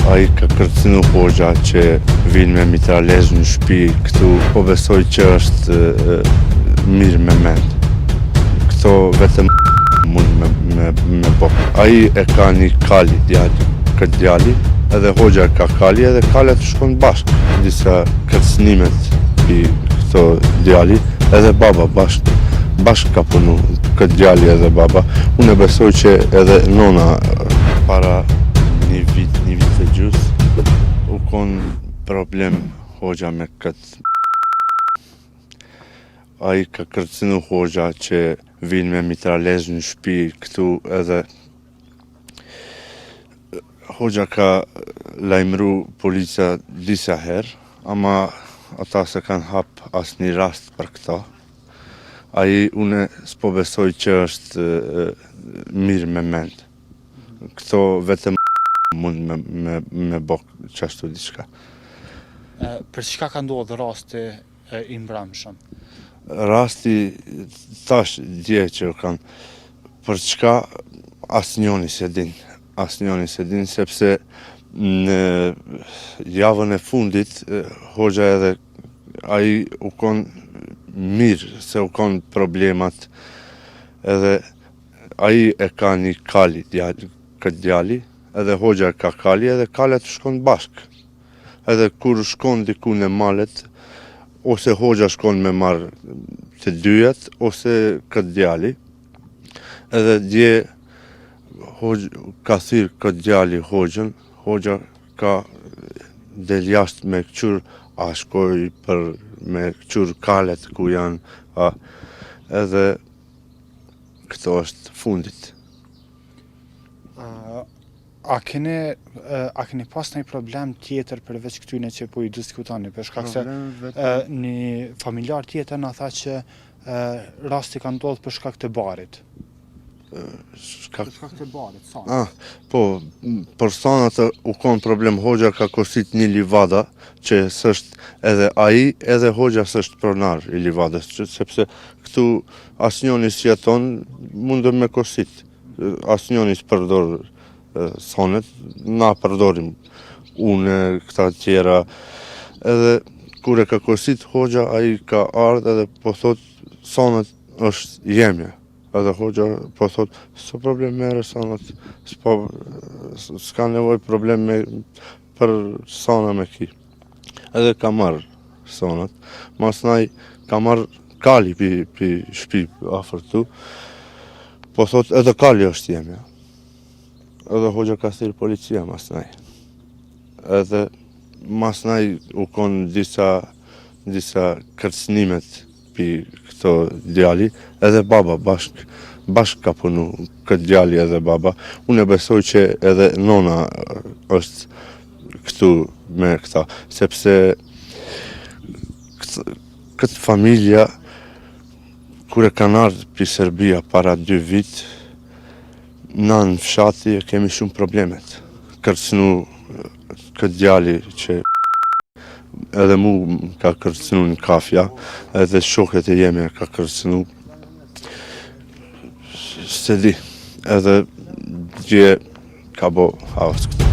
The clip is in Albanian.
Ai ka kërcënu hoxha që vinë me mitralez në shtëpi këtu, po besoj që është mirë me mend. Këto vetëm mund me bo. Ai e ka një kali djali, këtë djali, edhe hoxha ka kali edhe kalet shkon bashkë. Disa kërcënimet i këto djali edhe baba bashkë ka punu këtë djali edhe baba. Unë e besoj që edhe nona para një vit e gjus u konë problem hoxha me këtë. Ai ka kërcënu hoxha që vinë me mitralez në shtëpi këtu edhe hoxha ka lajmëru policia disa herë, ama ata se kanë hap asnjë rast për këta. Ai une s'po besoj që është mirë me mend. Këto vetëm mund me bo qashtu diçka. Për çka ka ndodhur rasti i mbrëmshëm? Rasti tash dje që kanë, për çka asnjëri se din, sepse në javën e fundit hoxha edhe ai u konë mirë, se u konë problemat, edhe ai e ka një kali këtë djali, edhe hoxha ka kali edhe kalet shkon bashkë. Edhe kur shkon diku në malet, ose hoxha shkon me marrë të dyjet, ose këtë djali. Edhe dje ka thirë këtë djali hoxhën, hoxha ka del jashtë me këqyr, a shkoj për me këqyr kalet ku janë, edhe këto është fundit. A keni pas një problem tjetër përveç këtyne që po i diskutoni? Për shkak se një familjar tjetër na tha që rasti ka ndodhur për shkak të barit. Për shkak të barit, sanat. Po, për sanat u konë problem, hoxha ka kosit një livada që s'është edhe ai edhe hoxha s'është pronar i livadës, sepse këtu asnjëri që jeton mundë me kosit. Asnjëri s'përdor sonet, na përdorim unë, këta tjera, edhe kur e ka kosit hoxha, ai ka ardhë edhe po thot sonet është jemja, edhe hoxha po thot s'o problem mere sonet, s'ka nevoj problem për sona me ki, edhe ka marrë sonet, masnaj ka marrë kali pi shpi afër tu, po thot edhe kali është jemja. Edhe hoxha ka thirë policia masnaj. Edhe masnaj u konë disa kërcënimet pi këto djali, edhe baba bashkë ka punu këtë djali edhe baba. Unë e besoj që edhe nona është këtu me këta, sepse këtë familja, kur e kanë ardhë pi Serbia para 2 vit, na në fshati kemi shumë problemet. Kërcënu këtë djali që edhe mu ka kërcënu në kafja, edhe shoket e jeme ka kërcënu. Se di, edhe dje ka bo havës këtë.